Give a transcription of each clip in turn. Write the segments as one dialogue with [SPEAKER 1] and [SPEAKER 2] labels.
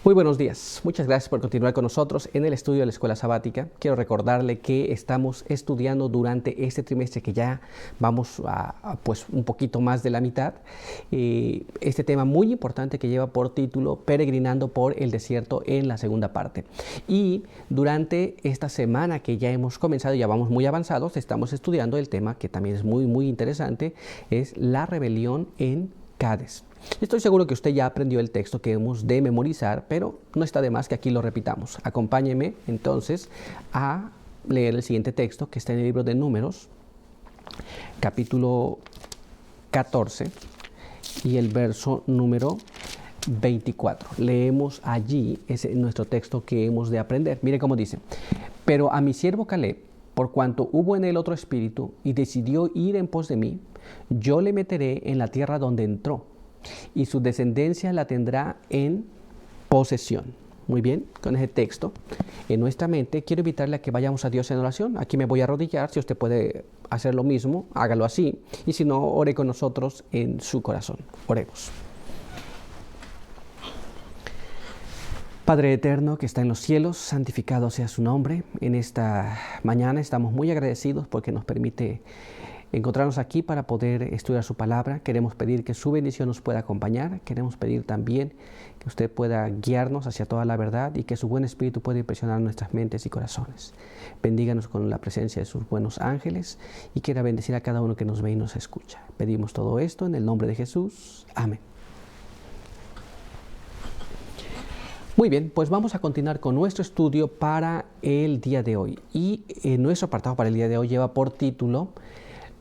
[SPEAKER 1] Muy buenos días. Muchas gracias por continuar con nosotros en el estudio de la Escuela Sabática. Quiero recordarle que estamos estudiando durante este trimestre que ya vamos pues un poquito más de la mitad. Este tema muy importante que lleva por título Peregrinando por el desierto en la segunda parte. Y durante esta semana que ya hemos comenzado, ya vamos muy avanzados, estamos estudiando el tema que también es muy interesante, es la rebelión en Cades. Estoy seguro que usted ya aprendió el texto que hemos de memorizar, pero no está de más que aquí lo repitamos. Acompáñeme entonces a leer el siguiente texto que está en el libro de Números, capítulo 14 y el verso número 24. Leemos allí nuestro texto que hemos de aprender. Mire cómo dice: pero a mi siervo Caleb, por cuanto hubo en él otro espíritu y decidió ir en pos de mí, yo le meteré en la tierra donde entró, y su descendencia la tendrá en posesión. Muy bien, con ese texto en nuestra mente, quiero invitarle a que vayamos a Dios en oración. Aquí me voy a arrodillar. Si usted puede hacer lo mismo, hágalo así. Y si no, ore con nosotros en su corazón. Oremos. Padre eterno que está en los cielos, santificado sea su nombre. En esta mañana estamos muy agradecidos porque nos permite encontrarnos aquí para poder estudiar su palabra. Queremos pedir que su bendición nos pueda acompañar. Queremos pedir también que usted pueda guiarnos hacia toda la verdad y que su buen espíritu pueda impresionar nuestras mentes y corazones. Bendíganos con la presencia de sus buenos ángeles y quiera bendecir a cada uno que nos ve y nos escucha. Pedimos todo esto en el nombre de Jesús. Amén. Muy bien, pues vamos a continuar con nuestro estudio para el día de hoy. Y nuestro apartado para el día de hoy lleva por título: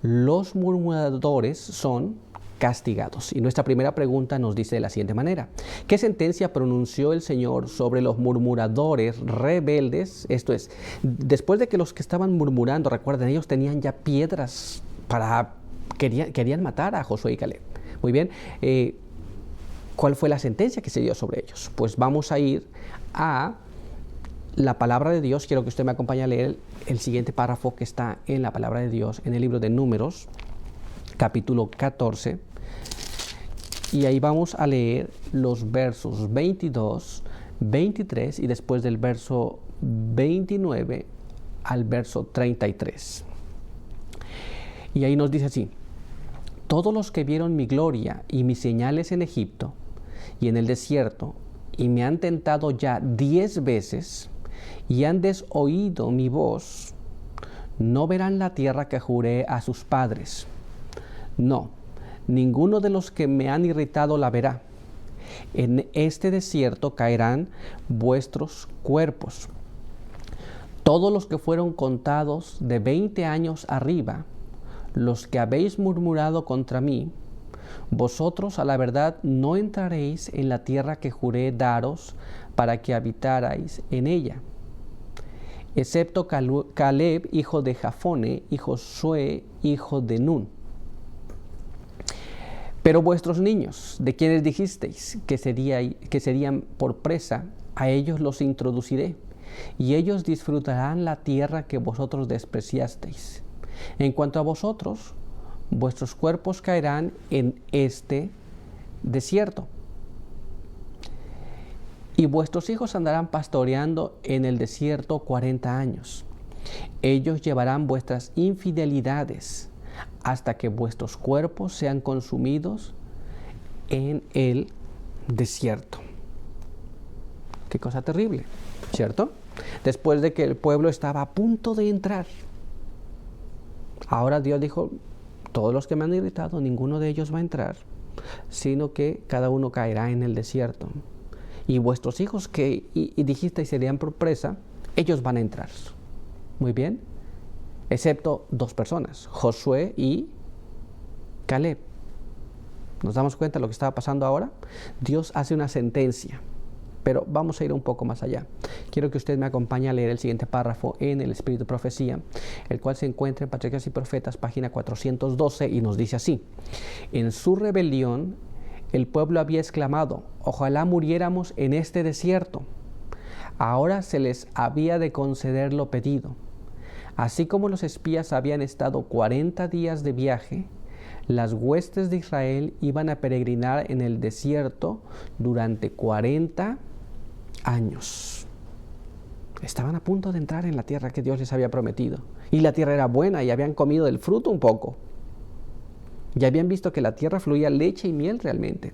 [SPEAKER 1] los murmuradores son castigados. Y nuestra primera pregunta nos dice de la siguiente manera: ¿qué sentencia pronunció el Señor sobre los murmuradores rebeldes? Esto es, después de que los que estaban murmurando, recuerden, ellos tenían ya piedras querían matar a Josué y Caleb. Muy bien, ¿cuál fue la sentencia que se dio sobre ellos? Pues vamos a ir a la palabra de Dios. Quiero que usted me acompañe a leer el siguiente párrafo que está en la palabra de Dios, en el libro de Números, capítulo 14. Y ahí vamos a leer los versos 22, 23 y después del verso 29 al verso 33. Y ahí nos dice así: todos los que vieron mi gloria y mis señales en Egipto y en el desierto, y me han tentado ya 10 veces, y han desoído mi voz, no verán la tierra que juré a sus padres. No, ninguno de los que me han irritado la verá. En este desierto caerán vuestros cuerpos. Todos los que fueron contados de 20 años arriba, los que habéis murmurado contra mí, vosotros a la verdad no entraréis en la tierra que juré daros para que habitarais en ella, excepto Caleb, hijo de Jafone, y Josué, hijo de Nun. Pero vuestros niños, de quienes dijisteis que serían por presa, a ellos los introduciré, y ellos disfrutarán la tierra que vosotros despreciasteis. En cuanto a vosotros, vuestros cuerpos caerán en este desierto, y vuestros hijos andarán pastoreando en el desierto 40 años. Ellos llevarán vuestras infidelidades hasta que vuestros cuerpos sean consumidos en el desierto. Qué cosa terrible, ¿cierto? Después de que el pueblo estaba a punto de entrar, ahora Dios dijo: todos los que me han irritado, ninguno de ellos va a entrar, sino que cada uno caerá en el desierto. Y vuestros hijos que dijisteis serían por presa, ellos van a entrar. Muy bien, excepto 2 personas, Josué y Caleb. ¿Nos damos cuenta de lo que estaba pasando ahora? Dios hace una sentencia, pero vamos a ir un poco más allá. Quiero que usted me acompañe a leer el siguiente párrafo en el Espíritu de Profecía, el cual se encuentra en Patriarcas y Profetas, página 412, y nos dice así: en su rebelión, el pueblo había exclamado: ojalá muriéramos en este desierto. Ahora se les había de conceder lo pedido. Así como los espías habían estado 40 días de viaje, las huestes de Israel iban a peregrinar en el desierto durante 40 años. Estaban a punto de entrar en la tierra que Dios les había prometido. Y la tierra era buena y habían comido del fruto un poco. Y habían visto que la tierra fluía leche y miel realmente.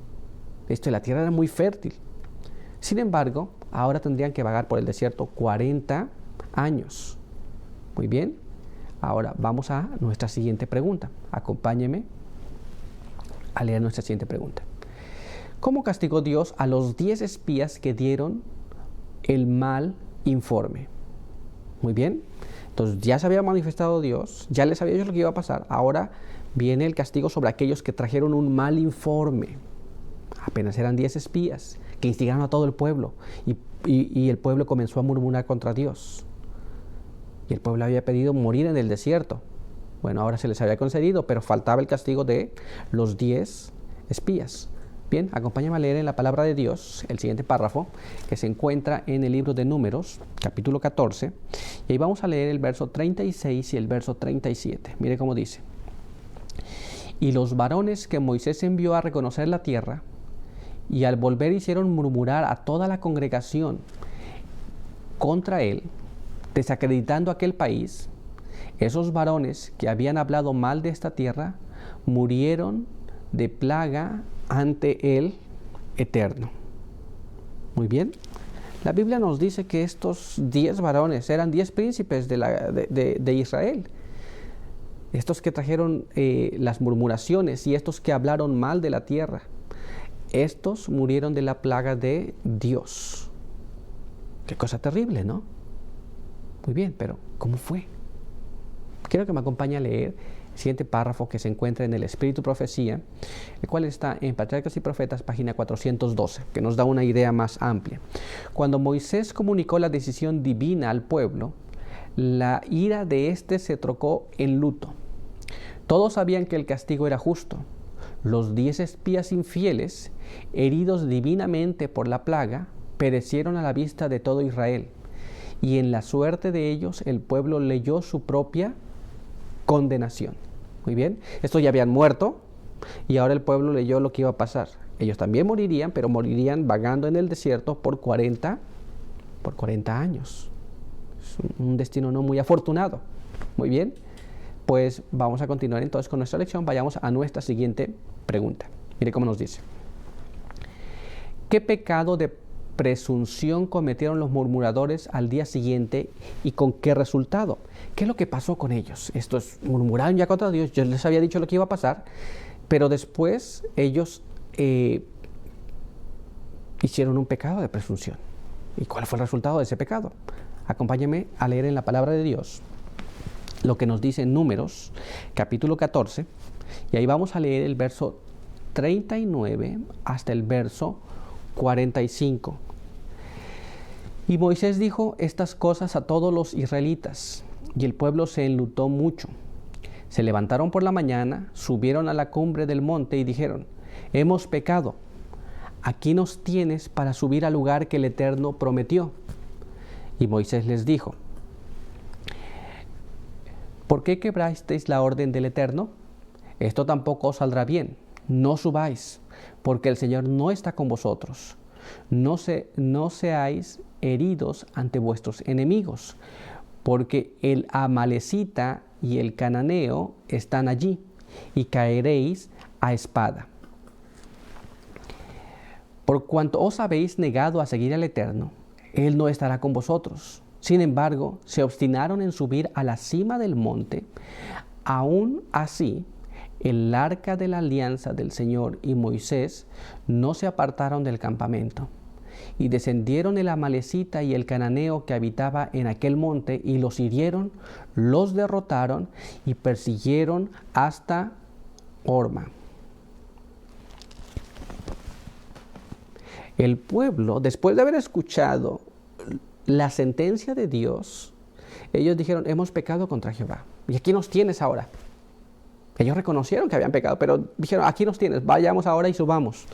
[SPEAKER 1] La tierra era muy fértil. Sin embargo, ahora tendrían que vagar por el desierto 40 años. Muy bien. Ahora vamos a nuestra siguiente pregunta. Acompáñeme a leer nuestra siguiente pregunta. ¿Cómo castigó Dios a los 10 espías que dieron el mal informe? Muy bien. Entonces ya se había manifestado Dios, ya les había dicho lo que iba a pasar. Ahora viene el castigo sobre aquellos que trajeron un mal informe. Apenas eran 10 espías que instigaron a todo el pueblo y el pueblo comenzó a murmurar contra Dios. Y el pueblo había pedido morir en el desierto. Bueno, ahora se les había concedido, pero faltaba el castigo de los 10 espías. Bien, acompáñame a leer en la palabra de Dios el siguiente párrafo que se encuentra en el libro de Números, capítulo 14. Y ahí vamos a leer el verso 36 y el verso 37. Mire cómo dice. Y los varones que Moisés envió a reconocer la tierra, y al volver hicieron murmurar a toda la congregación contra él, desacreditando aquel país. Esos varones que habían hablado mal de esta tierra murieron de plaga ante el Eterno. Muy bien. La Biblia nos dice que estos 10 varones eran 10 príncipes de Israel. Estos que trajeron las murmuraciones y estos que hablaron mal de la tierra. Estos murieron de la plaga de Dios. Qué cosa terrible, ¿no? Muy bien, pero ¿cómo fue? Quiero que me acompañe a leer el siguiente párrafo que se encuentra en el Espíritu Profecía, el cual está en Patriarcas y Profetas, página 412, que nos da una idea más amplia. Cuando Moisés comunicó la decisión divina al pueblo, la ira de éste se trocó en luto. Todos sabían que el castigo era justo. Los 10 espías infieles, heridos divinamente por la plaga, perecieron a la vista de todo Israel. Y en la suerte de ellos el pueblo leyó su propia condenación. Muy bien, estos ya habían muerto y ahora el pueblo leyó lo que iba a pasar. Ellos también morirían, pero morirían vagando en el desierto por 40 años. Es un destino no muy afortunado. Muy bien, pues vamos a continuar entonces con nuestra lección. Vayamos a nuestra siguiente pregunta. Mire cómo nos dice. ¿Qué pecado de presunción cometieron los murmuradores al día siguiente y con qué resultado? ¿Qué es lo que pasó con ellos? Estos murmuraron ya contra Dios, yo les había dicho lo que iba a pasar, pero después ellos hicieron un pecado de presunción. ¿Y cuál fue el resultado de ese pecado? Acompáñenme a leer en la palabra de Dios lo que nos dice en Números, capítulo 14, y ahí vamos a leer el verso 39 hasta el verso 45. Y Moisés dijo estas cosas a todos los israelitas, y el pueblo se enlutó mucho. Se levantaron por la mañana, subieron a la cumbre del monte y dijeron: hemos pecado. Aquí nos tienes para subir al lugar que el Eterno prometió. Y Moisés les dijo: ¿por qué quebrasteis la orden del Eterno? Esto tampoco os saldrá bien. No subáis, porque el Señor no está con vosotros. No seáis heridos ante vuestros enemigos, porque el amalecita y el cananeo están allí, y caeréis a espada. Por cuanto os habéis negado a seguir al Eterno, Él no estará con vosotros. Sin embargo, se obstinaron en subir a la cima del monte. Aún así, el arca de la alianza del Señor y Moisés no se apartaron del campamento. Y descendieron el amalecita y el cananeo que habitaba en aquel monte, y los hirieron, los derrotaron y persiguieron hasta Horma. El pueblo, después de haber escuchado la sentencia de Dios, ellos dijeron: hemos pecado contra Jehová, y aquí nos tienes ahora. Ellos reconocieron que habían pecado, pero dijeron: aquí nos tienes, vayamos ahora y subamos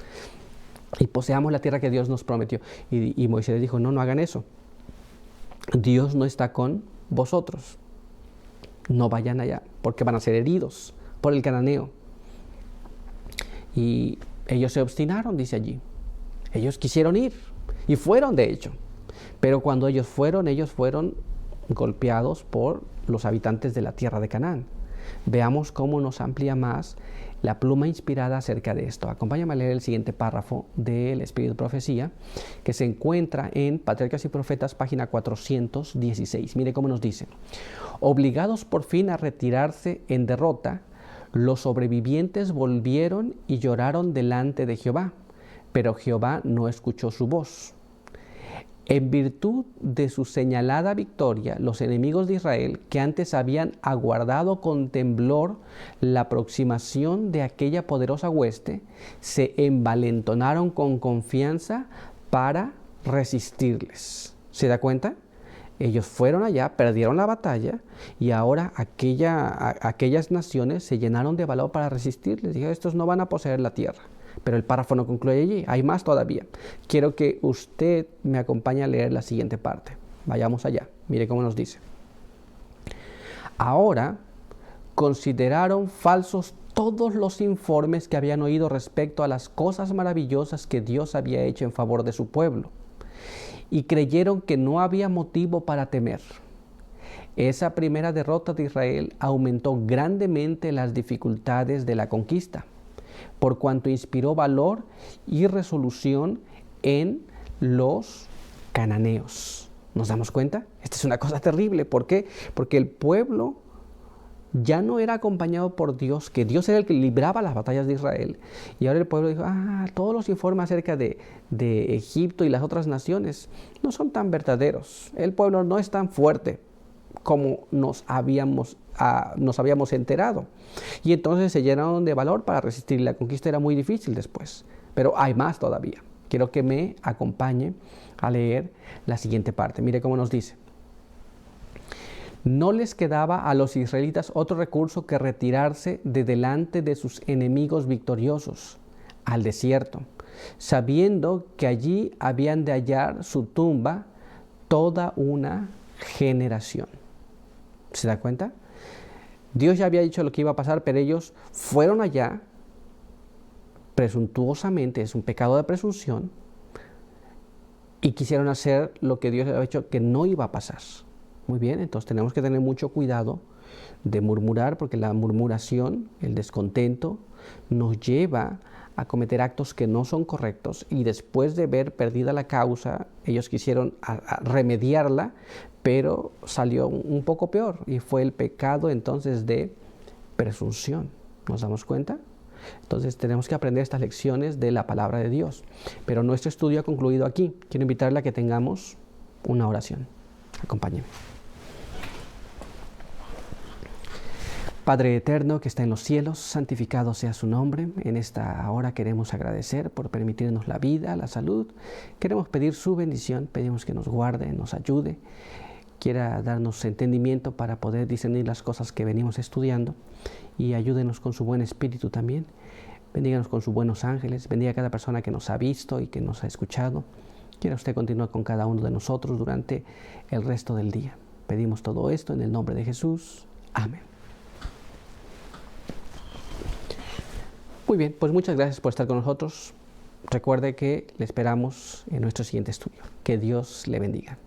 [SPEAKER 1] y poseamos la tierra que Dios nos prometió. Y Moisés les dijo: no hagan eso. Dios no está con vosotros. No vayan allá, porque van a ser heridos por el cananeo. Y ellos se obstinaron, dice allí. Ellos quisieron ir, y fueron de hecho. Pero cuando ellos fueron golpeados por los habitantes de la tierra de Canaán. Veamos cómo nos amplía más la pluma inspirada acerca de esto. Acompáñame a leer el siguiente párrafo del Espíritu de Profecía, que se encuentra en Patriarcas y Profetas, página 416. Mire cómo nos dice: obligados por fin a retirarse en derrota, los sobrevivientes volvieron y lloraron delante de Jehová, pero Jehová no escuchó su voz. En virtud de su señalada victoria, los enemigos de Israel, que antes habían aguardado con temblor la aproximación de aquella poderosa hueste, se envalentonaron con confianza para resistirles. ¿Se da cuenta? Ellos fueron allá, perdieron la batalla y ahora aquellas naciones se llenaron de valor para resistirles. Dijeron, estos no van a poseer la tierra. Pero el párrafo no concluye allí, hay más todavía. Quiero que usted me acompañe a leer la siguiente parte. Vayamos allá, mire cómo nos dice. Ahora consideraron falsos todos los informes que habían oído respecto a las cosas maravillosas que Dios había hecho en favor de su pueblo, y creyeron que no había motivo para temer. Esa primera derrota de Israel aumentó grandemente las dificultades de la conquista, por cuanto inspiró valor y resolución en los cananeos. ¿Nos damos cuenta? Esta es una cosa terrible. ¿Por qué? Porque el pueblo ya no era acompañado por Dios, que Dios era el que libraba las batallas de Israel. Y ahora el pueblo dijo, todos los informes acerca de Egipto y las otras naciones no son tan verdaderos. El pueblo no es tan fuerte como nos habíamos enterado. Y entonces se llenaron de valor para resistir. La conquista era muy difícil después. Pero hay más todavía. Quiero que me acompañe a leer la siguiente parte. Mire cómo nos dice. No les quedaba a los israelitas otro recurso que retirarse de delante de sus enemigos victoriosos al desierto, sabiendo que allí habían de hallar su tumba toda una generación. ¿Se da cuenta? Dios ya había dicho lo que iba a pasar, pero ellos fueron allá presuntuosamente, es un pecado de presunción, y quisieron hacer lo que Dios había dicho que no iba a pasar. Muy bien, entonces tenemos que tener mucho cuidado de murmurar, porque la murmuración, el descontento, nos lleva a cometer actos que no son correctos, y después de ver perdida la causa, ellos quisieron remediarla, pero salió un poco peor, y fue el pecado entonces de presunción. ¿Nos damos cuenta? Entonces tenemos que aprender estas lecciones de la palabra de Dios. Pero nuestro estudio ha concluido aquí. Quiero invitarle a que tengamos una oración. Acompáñenme. Padre eterno que está en los cielos, santificado sea su nombre. En esta hora queremos agradecer por permitirnos la vida, la salud. Queremos pedir su bendición, pedimos que nos guarde, nos ayude, quiera darnos entendimiento para poder discernir las cosas que venimos estudiando, y ayúdenos con su buen espíritu también. Bendíganos con sus buenos ángeles, bendiga a cada persona que nos ha visto y que nos ha escuchado. Quiera usted continuar con cada uno de nosotros durante el resto del día. Pedimos todo esto en el nombre de Jesús. Amén. Muy bien, pues muchas gracias por estar con nosotros. Recuerde que le esperamos en nuestro siguiente estudio. Que Dios le bendiga.